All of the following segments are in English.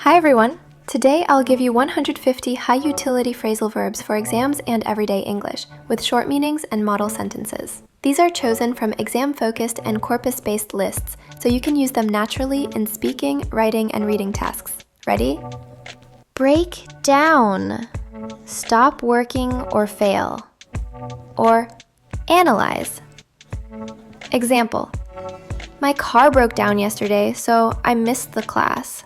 Hi everyone! Today I'll give you 150 high-utility phrasal verbs for exams and everyday English, with short meanings and model sentences. These are chosen from exam-focused and corpus-based lists, so you can use them naturally in speaking, writing, and reading tasks. Ready? Break down. Stop working or fail. Or analyze. Example: my car broke down yesterday, so I missed the class.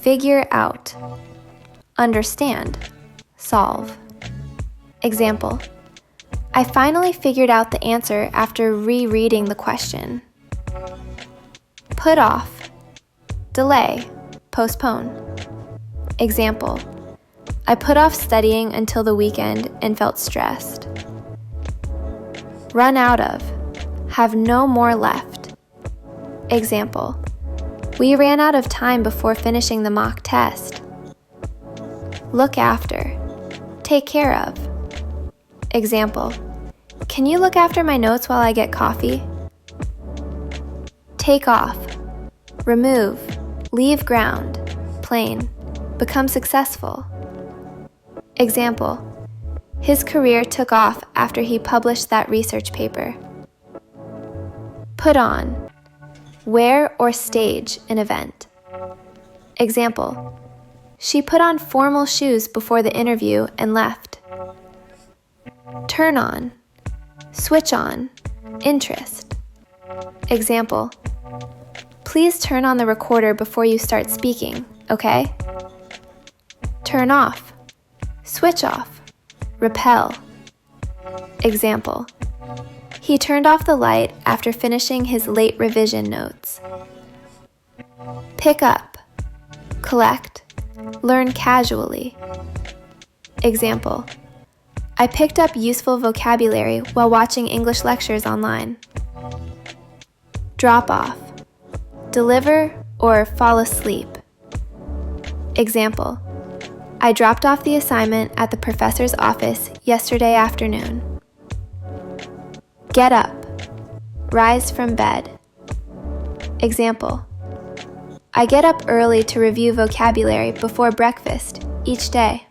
Figure out. Understand. Solve. Example: I finally figured out the answer after rereading the question. Put off. Delay. Postpone. Example: I put off studying until the weekend and felt stressed. Run out of. Have no more left. Example: we ran out of time before finishing the mock test. Look after. Take care of. Example: can you look after my notes while I get coffee? Take off. Remove. Leave ground. Plane. Become successful. Example: his career took off after he published that research paper. Put on. Wear or stage an event. Example: she put on formal shoes before the interview and left. Turn on. Switch on. Interest. Example: please turn on the recorder before you start speaking, okay? Turn off. Switch off. Repel. Example: he turned off the light after finishing his late revision notes. Pick up. Collect. Learn casually. Example: I picked up useful vocabulary while watching English lectures online. Drop off. Deliver or fall asleep. Example: I dropped off the assignment at the professor's office yesterday afternoon. Get up. Rise from bed. Example: I get up early to review vocabulary before breakfast each day.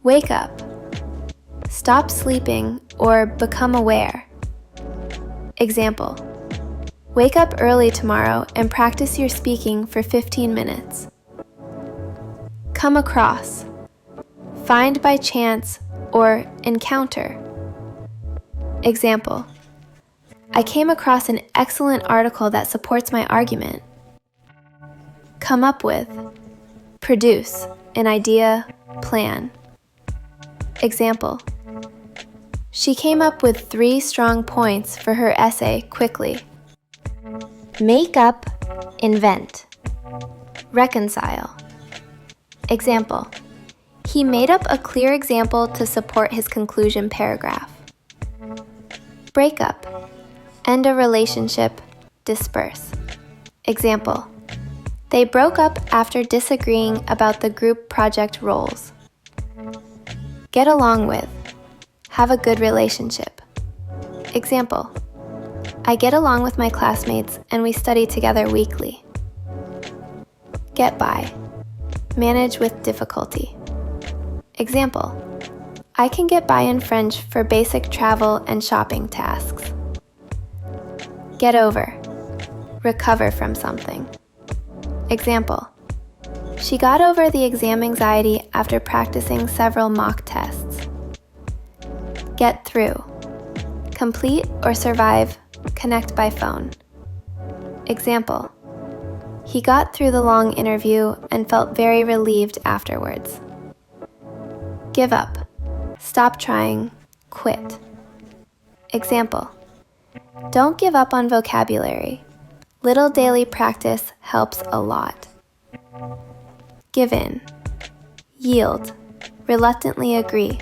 Wake up. Stop sleeping or become aware. Example: wake up early tomorrow and practice your speaking for 15 minutes. Come across. Find by chance or encounter. Example: I came across an excellent article that supports my argument. Come up with. Produce an idea, plan. Example: she came up with 3 strong points for her essay quickly. Make up, invent. Reconcile. Example: he made up a clear example to support his conclusion paragraph. Break up. End a relationship. Disperse. Example: they broke up after disagreeing about the group project roles. Get along with. Have a good relationship. Example: I get along with my classmates and we study together weekly. Get by. Manage with difficulty. Example: I can get by in French for basic travel and shopping tasks. Get over. Recover from something. Example: she got over the exam anxiety after practicing several mock tests. Get through. Complete or survive. Connect by phone. Example: he got through the long interview and felt very relieved afterwards. Give up. Stop trying. Quit. Example: don't give up on vocabulary. Little daily practice helps a lot. Give in. Yield. Reluctantly agree.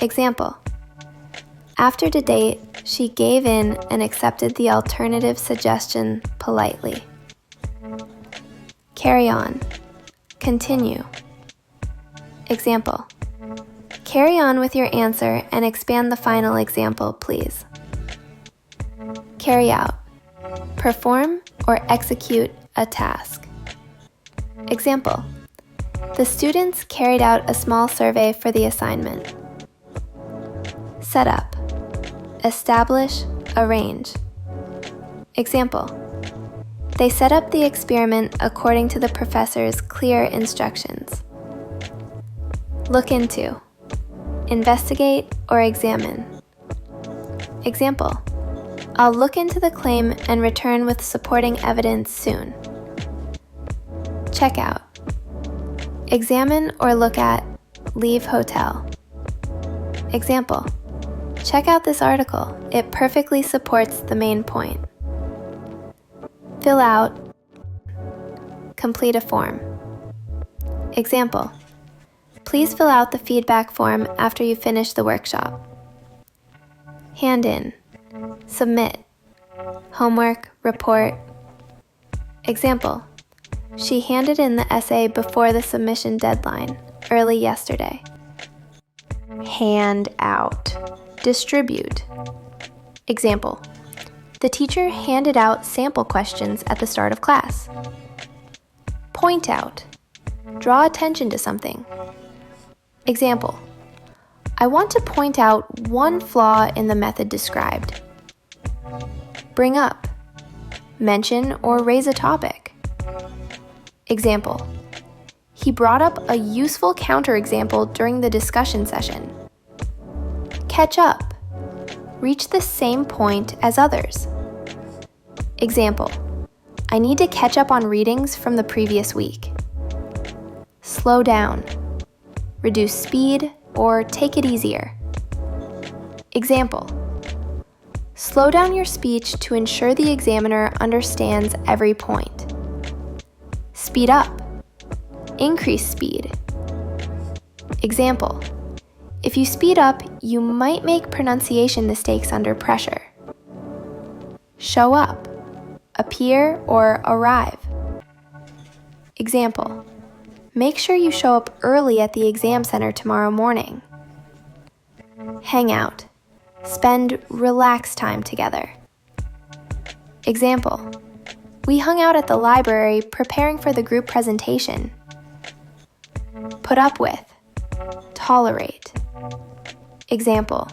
Example: after debate, she gave in and accepted the alternative suggestion politely. Carry on. Continue. Example: carry on with your answer and expand the final example, please. Carry out. Perform or execute a task. Example: the students carried out a small survey for the assignment. Set up, establish, arrange. Example: they set up the experiment according to the professor's clear instructions. Look into, investigate or examine. Example: I'll look into the claim and return with supporting evidence soon. Check out, examine or look at, leave hotel. Example: check out this article, it perfectly supports the main point. Fill out, complete a form. Example: please fill out the feedback form after you finish the workshop. Hand in, submit, homework, report. Example: she handed in the essay before the submission deadline, early yesterday. Hand out, distribute. Example: the teacher handed out sample questions at the start of class. Point out, draw attention to something. Example: I want to point out one flaw in the method described. Bring up, mention or raise a topic. Example: he brought up a useful counterexample during the discussion session. Catch up, reach the same point as others. Example: I need to catch up on readings from the previous week. Slow down, reduce speed, or take it easier. Example: slow down your speech to ensure the examiner understands every point. Speed up, increase speed. Example: if you speed up, you might make pronunciation mistakes under pressure. Show up, appear or arrive. Example: make sure you show up early at the exam center tomorrow morning. Hang out, spend relaxed time together. Example: we hung out at the library preparing for the group presentation. Put up with, tolerate. Example: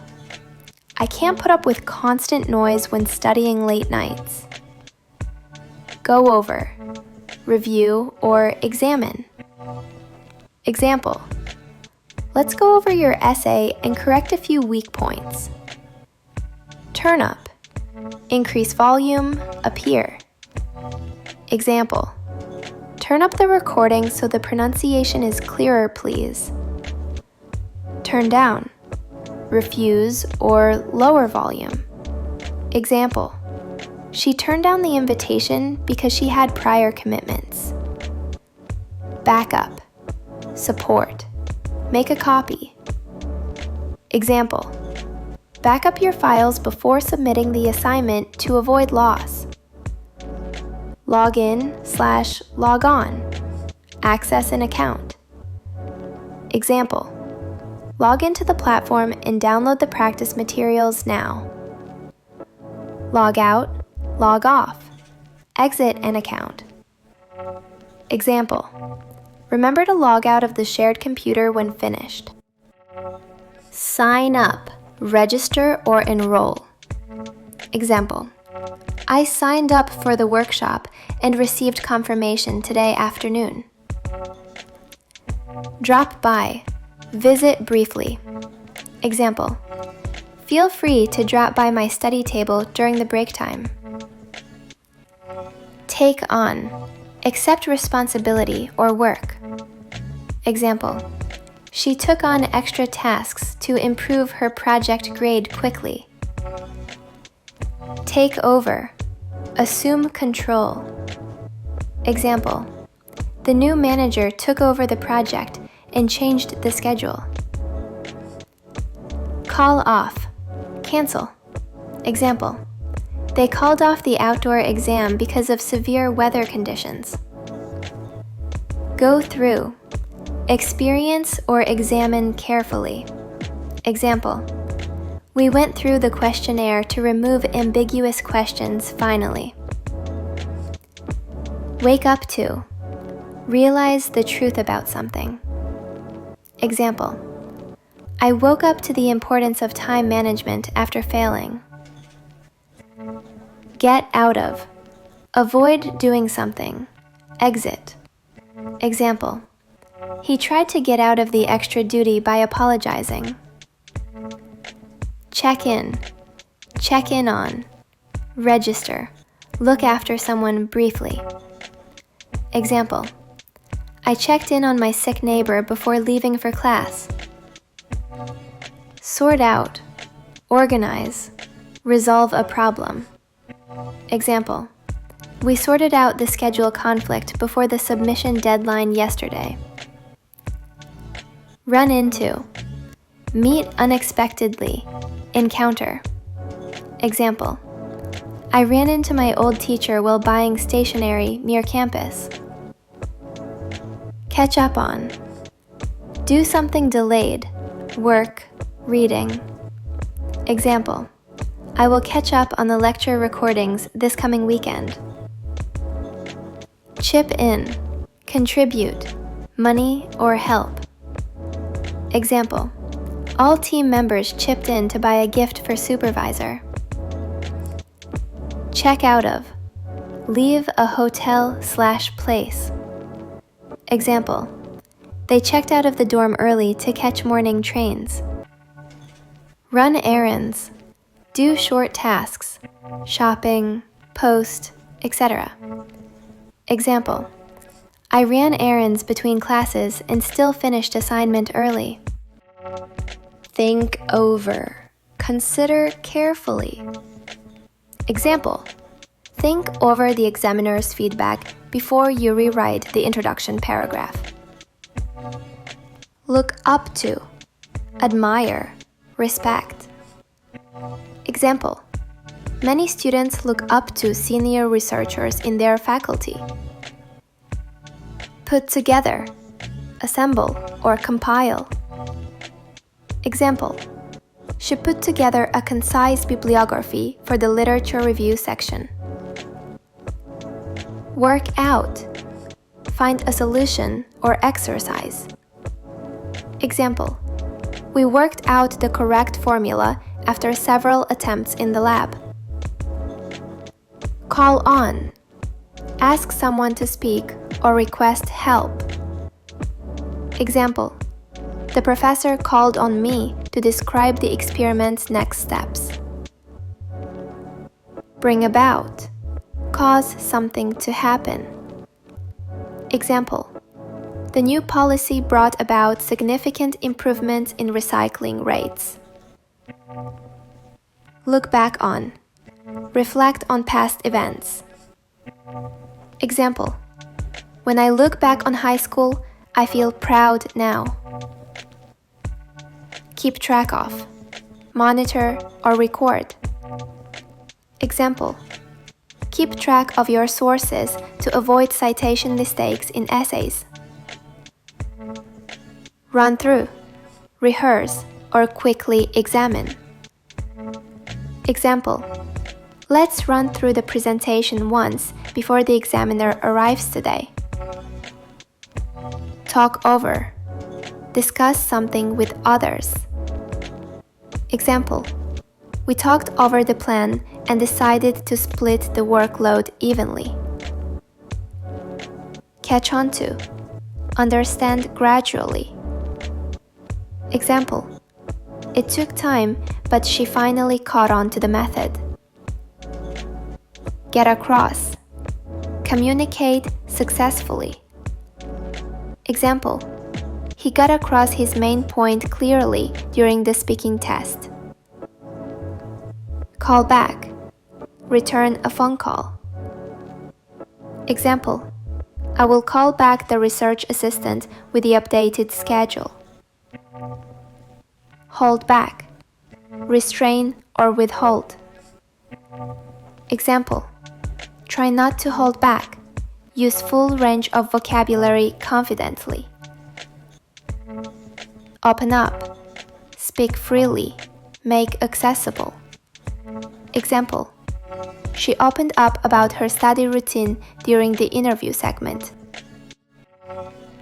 I can't put up with constant noise when studying late nights. Go over, review, or examine. Example: let's go over your essay and correct a few weak points. Turn up, increase volume, appear. Example: turn up the recording so the pronunciation is clearer, please. Turn down, refuse, or lower volume. Example: she turned down the invitation because she had prior commitments. Back up, support, make a copy. Example: back up your files before submitting the assignment to avoid loss. Log in/log on, access an account. Example: log into the platform and download the practice materials now. Log out, log off, exit an account. Example: remember to log out of the shared computer when finished. Sign up, register or enroll. Example: I signed up for the workshop and received confirmation today afternoon. Drop by, visit briefly. Example: feel free to drop by my study table during the break time. Take on, accept responsibility or work. Example: she took on extra tasks to improve her project grade quickly. Take over, assume control. Example: the new manager took over the project and changed the schedule. Call off, cancel. Example: they called off the outdoor exam because of severe weather conditions. Go through, experience or examine carefully. Example: we went through the questionnaire to remove ambiguous questions finally. Wake up to. Realize the truth about something. Example. I woke up to the importance of time management after failing. Get out of. Avoid doing something. Exit. Example. He tried to get out of the extra duty by apologizing. Check in. Check in on. Register. Look after someone briefly. Example. I checked in on my sick neighbor before leaving for class. Sort out. Organize. Resolve a problem. Example. We sorted out the schedule conflict before the submission deadline yesterday. Run into. Meet unexpectedly. Encounter. Example. I ran into my old teacher while buying stationery near campus. Catch up on. Do something delayed. Work. Reading. Example. I will catch up on the lecture recordings this coming weekend. Chip in. Contribute. Money or help. Example. All team members chipped in to buy a gift for supervisor. Check out of. Leave a hotel/place. Example. They checked out of the dorm early to catch morning trains. Run errands. Do short tasks. Shopping, post, etc. Example. I ran errands between classes and still finished assignment early. Think over. Consider carefully. Example. Think over the examiner's feedback before you rewrite the introduction paragraph. Look up to. Admire. Respect. Example. Many students look up to senior researchers in their faculty. Put together. Assemble or compile. Example. She put together a concise bibliography for the literature review section. Work out. Find a solution or exercise. Example. We worked out the correct formula after several attempts in the lab. Call on. Ask someone to speak or request help. Example. The professor called on me to describe the experiment's next steps. Bring about. Cause something to happen. Example. The new policy brought about significant improvements in recycling rates. Look back on. Reflect on past events. Example. When I look back on high school, I feel proud now. Keep track of. Monitor or record. Example. Keep track of your sources to avoid citation mistakes in essays. Run through. Rehearse or quickly examine. Example. Let's run through the presentation once before the examiner arrives today. Talk over. Discuss something with others. Example. We talked over the plan and decided to split the workload evenly. Catch on to. Understand gradually. Example. It took time, but she finally caught on to the method. Get across. Communicate successfully. Example. He got across his main point clearly during the speaking test. Call back. Return a phone call. Example. I will call back the research assistant with the updated schedule. Hold back. Restrain or withhold. Example. Try not to hold back. Use full range of vocabulary confidently. Open up. Speak freely. Make accessible. Example. She opened up about her study routine during the interview segment.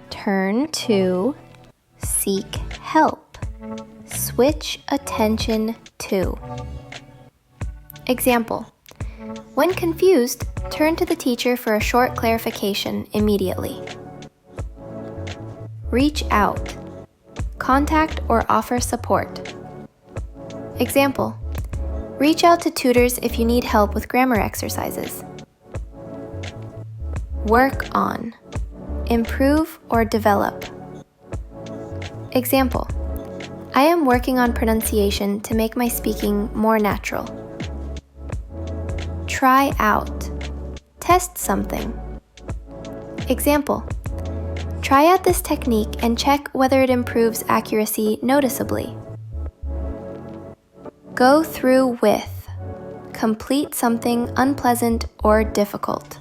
Turn to, seek help. Switch attention to. Example: when confused, turn to the teacher for a short clarification immediately. Reach out. Contact or offer support. Example: reach out to tutors if you need help with grammar exercises. Work on. Improve or develop. Example: I am working on pronunciation to make my speaking more natural. Try out. Test something. Example: try out this technique and check whether it improves accuracy noticeably. Go through with. Complete something unpleasant or difficult.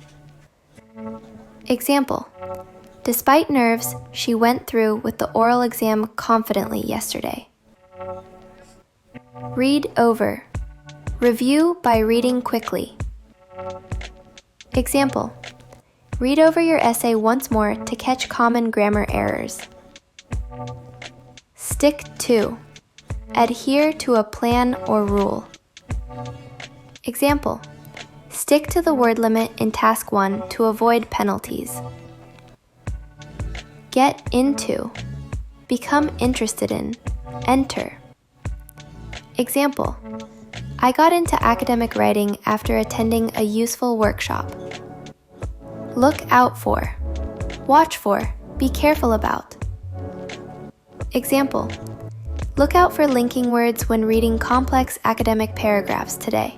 Example: despite nerves, she went through with the oral exam confidently yesterday. Read over. Review by reading quickly. Example: read over your essay once more to catch common grammar errors. Stick to. Adhere to a plan or rule. Example: stick to the word limit in Task 1 to avoid penalties. Get into. Become interested in. Enter. Example: I got into academic writing after attending a useful workshop. Look out for. Watch for. Be careful about. Example: look out for linking words when reading complex academic paragraphs today.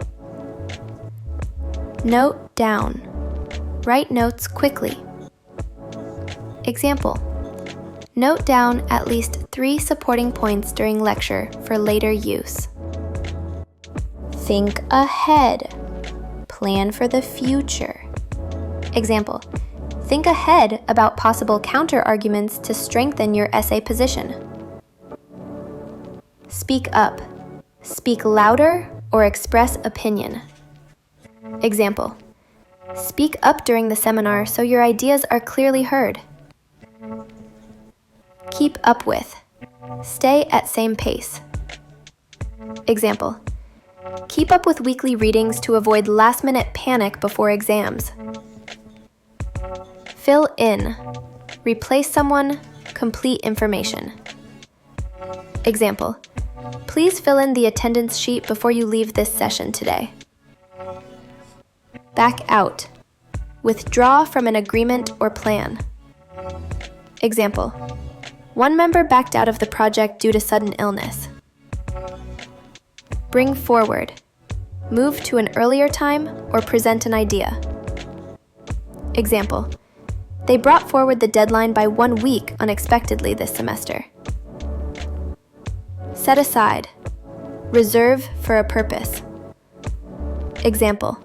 Note down. Write notes quickly. Example: note down at least 3 supporting points during lecture for later use. Think ahead. Plan for the future. Example: think ahead about possible counter-arguments to strengthen your essay position. Speak up. Speak louder or express opinion. Example: speak up during the seminar so your ideas are clearly heard. Keep up with. Stay at same pace. Example: keep up with weekly readings to avoid last-minute panic before exams. Fill in. Replace someone. Complete information. Example: please fill in the attendance sheet before you leave this session today. Back out. Withdraw from an agreement or plan. Example: one member backed out of the project due to sudden illness. Bring forward. Move to an earlier time or present an idea. Example: they brought forward the deadline by 1 week unexpectedly this semester. Set aside. Reserve for a purpose. Example: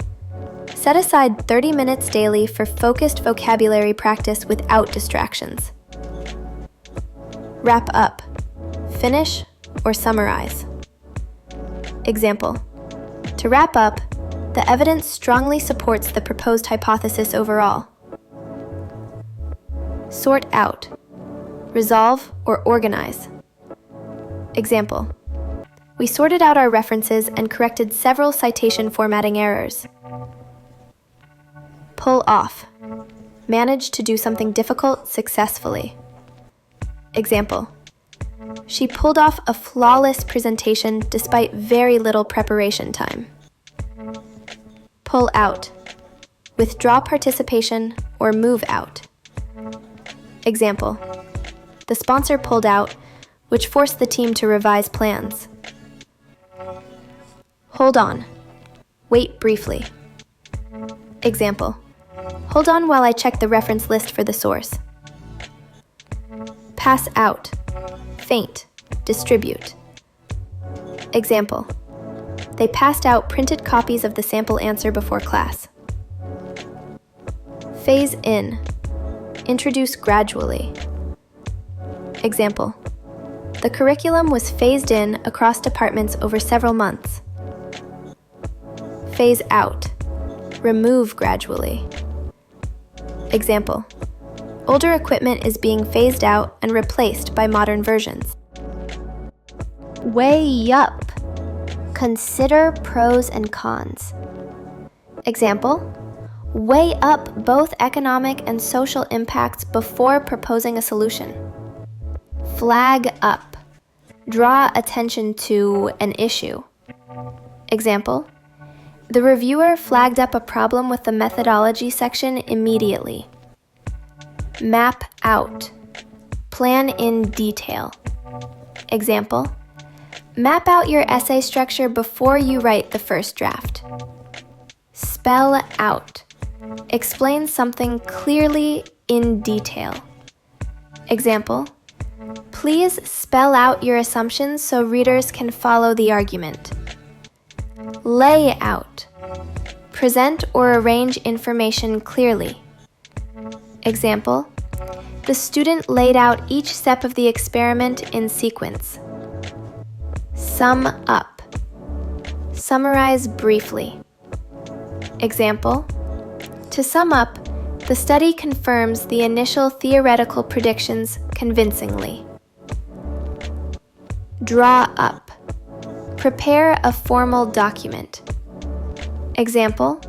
set aside 30 minutes daily for focused vocabulary practice without distractions. Wrap up. Finish or summarize. Example: to wrap up, the evidence strongly supports the proposed hypothesis overall. Sort out. Resolve or organize. Example: we sorted out our references and corrected several citation formatting errors. Pull off. Manage to do something difficult successfully. Example: she pulled off a flawless presentation despite very little preparation time. Pull out. Withdraw participation or move out. Example: the sponsor pulled out, which forced the team to revise plans. Hold on. Wait briefly. Example: hold on while I check the reference list for the source. Pass out. Faint. Distribute. Example: they passed out printed copies of the sample answer before class. Phase in. Introduce gradually. Example: the curriculum was phased in across departments over several months. Phase out. remove gradually. Example: older equipment is being phased out and replaced by modern versions. Weigh up. Consider pros and cons. Example: weigh up both economic and social impacts before proposing a solution. Flag up. Draw attention to an issue. Example: the reviewer flagged up a problem with the methodology section immediately. Map out. Plan in detail. Example: map out your essay structure before you write the first draft. Spell out. Explain something clearly in detail. Example: please spell out your assumptions so readers can follow the argument. Lay out. Present or arrange information clearly. Example: the student laid out each step of the experiment in sequence. Sum up. Summarize briefly. Example: to sum up, the study confirms the initial theoretical predictions convincingly. Draw up. Prepare a formal document. Example: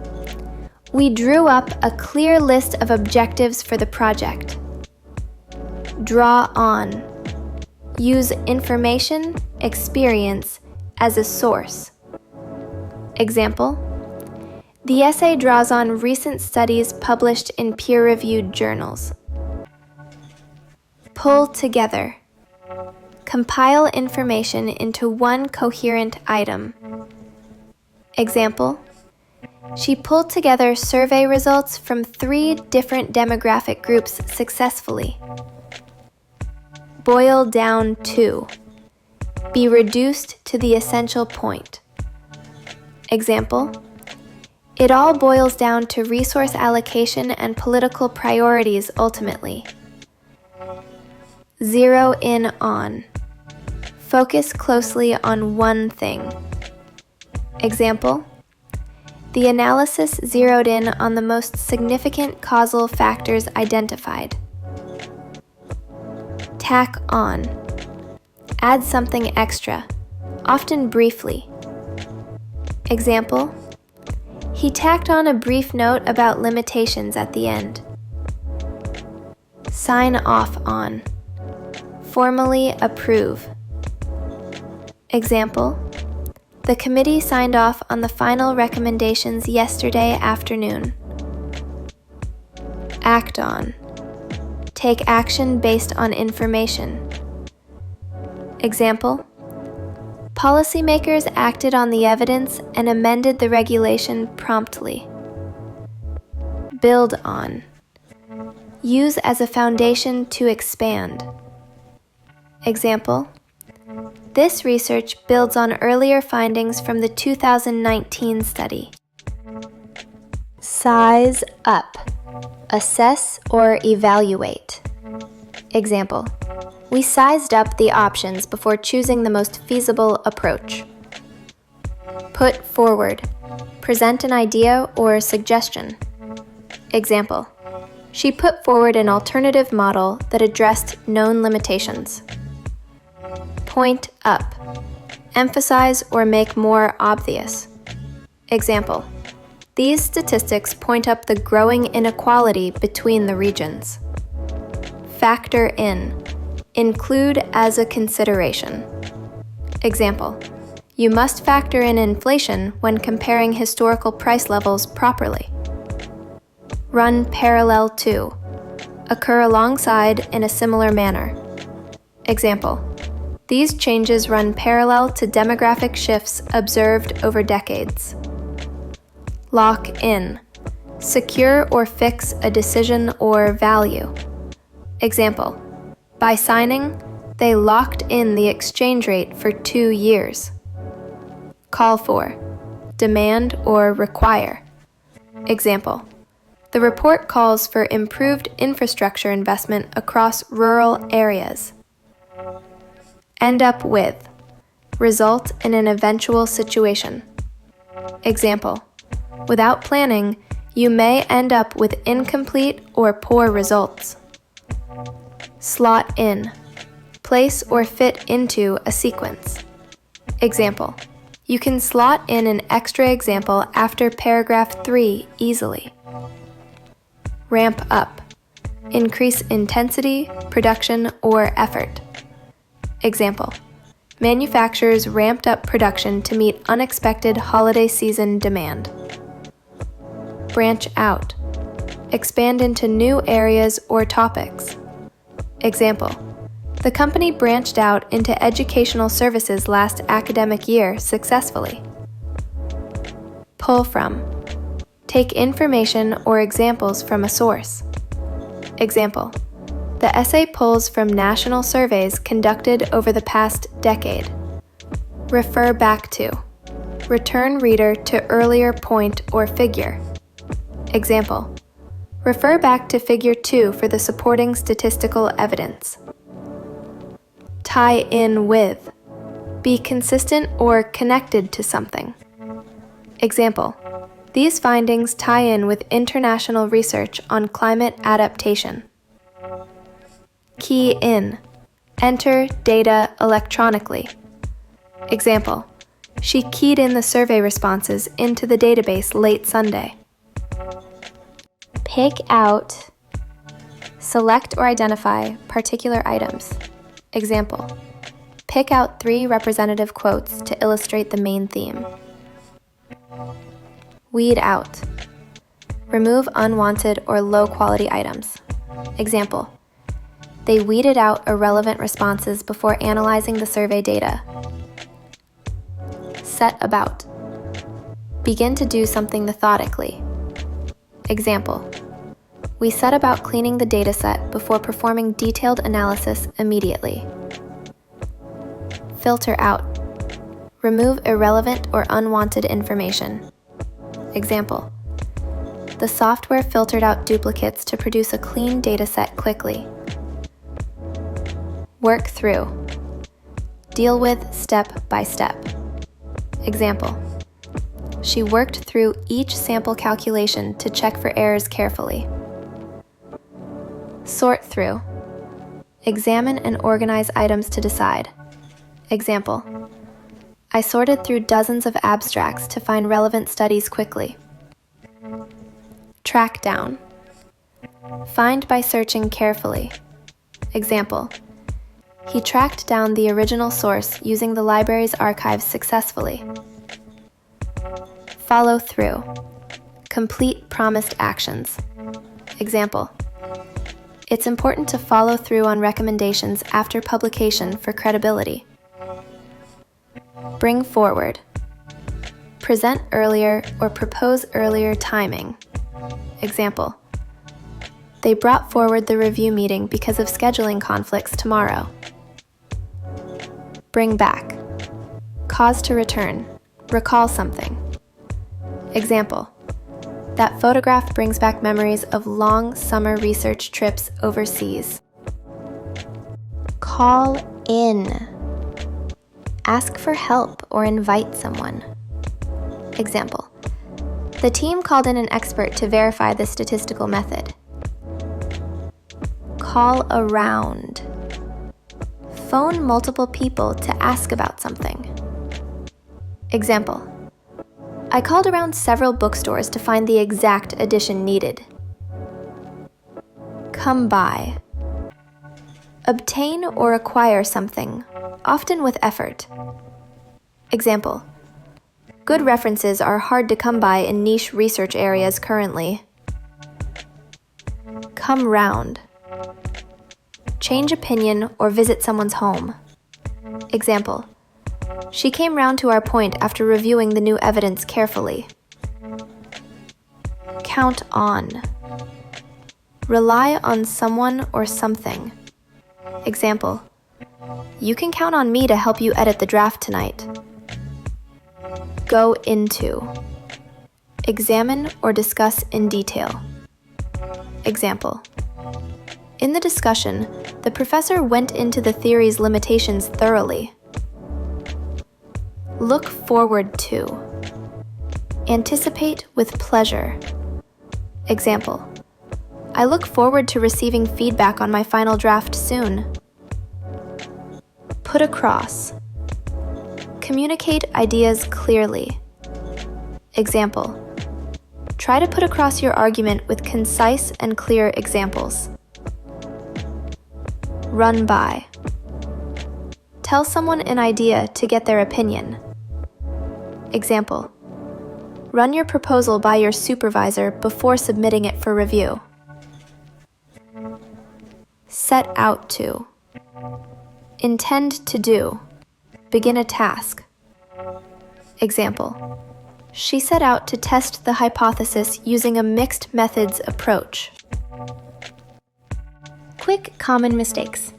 we drew up a clear list of objectives for the project. Draw on. Use information, experience as a source. Example: the essay draws on recent studies published in peer-reviewed journals. Pull together. Compile information into one coherent item. Example: she pulled together survey results from 3 different demographic groups successfully. Boil down to. Be reduced to the essential point. Example: it all boils down to resource allocation and political priorities ultimately. Zero in on. Focus closely on one thing. Example: the analysis zeroed in on the most significant causal factors identified. Tack on. Add something extra, often briefly. Example: he tacked on a brief note about limitations at the end. Sign off on. Formally approve. Example: the committee signed off on the final recommendations yesterday afternoon. Act on. Take action based on information. Example: policymakers acted on the evidence and amended the regulation promptly. Build on. Use as a foundation to expand. Example: this research builds on earlier findings from the 2019 study. Size up. Assess or evaluate. Example: we sized up the options before choosing the most feasible approach. Put forward. Present an idea or suggestion. Example: she put forward an alternative model that addressed known limitations. Point up. Emphasize or make more obvious. Example: these statistics point up the growing inequality between the regions. Factor in. Include as a consideration. Example: you must factor in inflation when comparing historical price levels properly. Run parallel to. Occur alongside in a similar manner. Example: these changes run parallel to demographic shifts observed over decades. Lock in. Secure or fix a decision or value. Example: by signing, they locked in the exchange rate for 2 years. Call for. Demand or require. Example: the report calls for improved infrastructure investment across rural areas. End up with. Result in an eventual situation. Example: Without planning, you may end up with incomplete or poor results. Slot in. Place or fit into a sequence. Example. You can slot in an extra example after paragraph 3 easily. Ramp up. Increase intensity, production, or effort. Example. Manufacturers ramped up production to meet unexpected holiday season demand. Branch out. Expand into new areas or topics. Example. The company branched out into educational services last academic year successfully. Pull from. Take information or examples from a source. Example. The essay pulls from national surveys conducted over the past decade. Refer back to. Return reader to earlier point or figure. Example. Refer back to Figure 2 for the supporting statistical evidence. Tie in with. Be consistent or connected to something. Example. These findings tie in with international research on climate adaptation. Key in. Enter data electronically. Example. She keyed in the survey responses into the database late Sunday. Pick out. Select or identify particular items. Example. Pick out 3 representative quotes to illustrate the main theme. Weed out. Remove unwanted or low-quality items. Example. They weeded out irrelevant responses before analyzing the survey data. Set about. Begin to do something methodically. Example. We set about cleaning the dataset before performing detailed analysis immediately. Filter out. Remove irrelevant or unwanted information. Example. The software filtered out duplicates to produce a clean dataset quickly. Work through. Deal with step by step. Example. She worked through each sample calculation to check for errors carefully. Sort through. Examine and organize items to decide. Example. I sorted through dozens of abstracts to find relevant studies quickly. Track down. Find by searching carefully. Example. He tracked down the original source using the library's archives successfully. Follow through. Complete promised actions. Example. It's important to follow through on recommendations after publication for credibility. Bring forward. Present earlier or propose earlier timing. Example. They brought forward the review meeting because of scheduling conflicts tomorrow. Bring back. Cause to return. Recall something. Example. That photograph brings back memories of long summer research trips overseas. Call in. Ask for help or invite someone. Example. The team called in an expert to verify the statistical method. Call around. Phone multiple people to ask about something. Example. I called around several bookstores to find the exact edition needed. Come by. Obtain or acquire something, often with effort. Example. Good references are hard to come by in niche research areas currently. Come round. Change opinion or visit someone's home. Example. She came round to our point after reviewing the new evidence carefully. Count on. Rely on someone or something. Example. You can count on me to help you edit the draft tonight. Go into. Examine or discuss in detail. Example. In the discussion, the professor went into the theory's limitations thoroughly. Look forward to. Anticipate with pleasure. Example: I look forward to receiving feedback on my final draft soon. Put across. Communicate ideas clearly. Example: try to put across your argument with concise and clear examples. Run by. Tell someone an idea to get their opinion. Example: run your proposal by your supervisor before submitting it for review. Set out to. Intend to do. Begin a task. Example: she set out to test the hypothesis using a mixed methods approach. Quick common mistakes.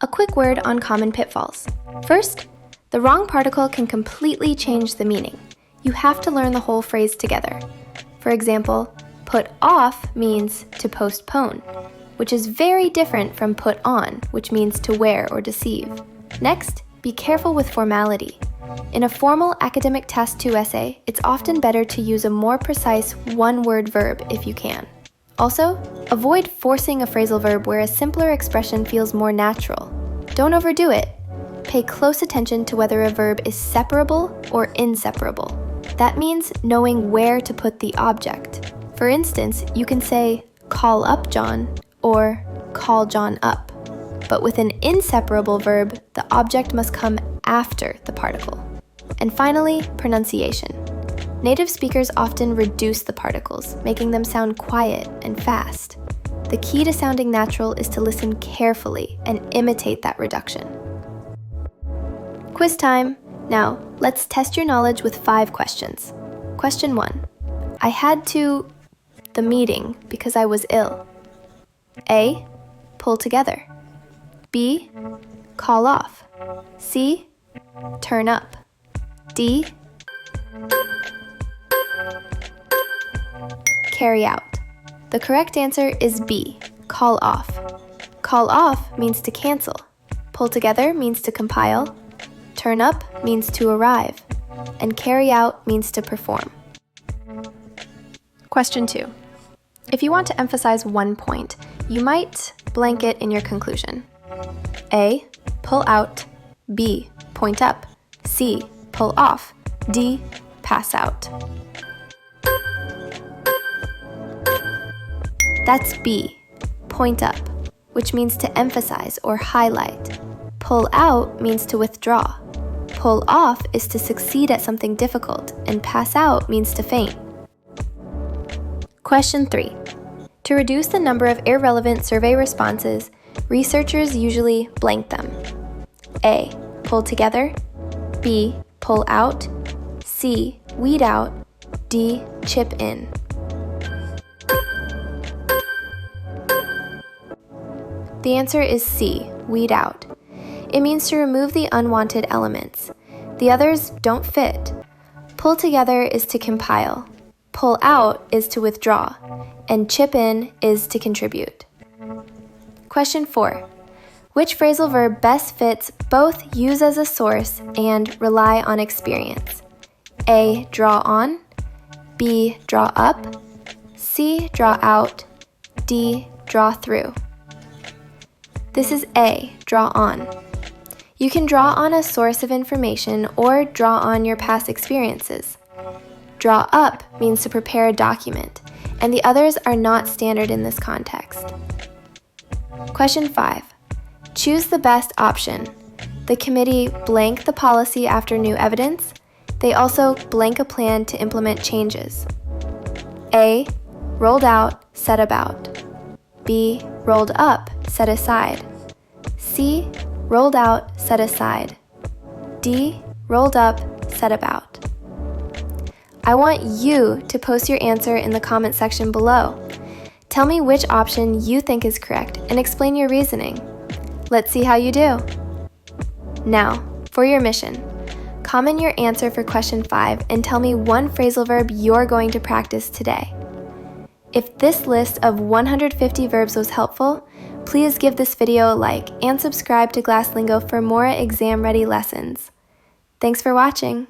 A quick word on common pitfalls. First, the wrong particle can completely change the meaning. You have to learn the whole phrase together. For example, put off means to postpone, which is very different from put on, which means to wear or deceive. Next, be careful with formality. In a formal academic Task 2 essay, it's often better to use a more precise one-word verb if you can. Also, avoid forcing a phrasal verb where a simpler expression feels more natural. Don't overdo it. Pay close attention to whether a verb is separable or inseparable. That means knowing where to put the object. For instance, you can say, call up John, or call John up. But with an inseparable verb, the object must come after the particle. And finally, pronunciation. Native speakers often reduce the particles, making them sound quiet and fast. The key to sounding natural is to listen carefully and imitate that reduction. Quiz time! Now, let's test your knowledge with 5 questions. Question 1. I had to the meeting because I was ill. A. Pull together. B. Call off. C. Turn up. D. Carry out. The correct answer is B. Call off. Call off means to cancel. Pull together means to compile. Turn up means to arrive. And carry out means to perform. Question 2. If you want to emphasize one point, you might blank it in your conclusion. A. Pull out. B. Point up. C. Pull off. D. Pass out. That's B. Point up, which means to emphasize or highlight. Pull out means to withdraw. Pull off is to succeed at something difficult, and pass out means to faint. Question 3. To reduce the number of irrelevant survey responses, researchers usually blank them. A. Pull together. B. Pull out. C. Weed out. D. Chip in. The answer is C. Weed out. It means to remove the unwanted elements. The others don't fit. Pull together is to compile. Pull out is to withdraw. And chip in is to contribute. Question 4. Which phrasal verb best fits both use as a source and rely on experience? A. Draw on. B. Draw up. C. Draw out. D. Draw through. This is A. Draw on. You can draw on a source of information or draw on your past experiences. Draw up means to prepare a document, and the others are not standard in this context. Question 5. Choose the best option. The committee blank the policy after new evidence. They also blank a plan to implement changes. A. Rolled out, set about. B. Rolled up, set aside. C. Rolled out, set aside. D. Rolled up, set about. I want you to post your answer in the comment section below. Tell me which option you think is correct and explain your reasoning. Let's see how you do. Now, for your mission. Comment your answer for question 5 and tell me one phrasal verb you're going to practice today. If this list of 150 verbs was helpful, please give this video a like and subscribe to GlassLingo for more exam-ready lessons. Thanks for watching.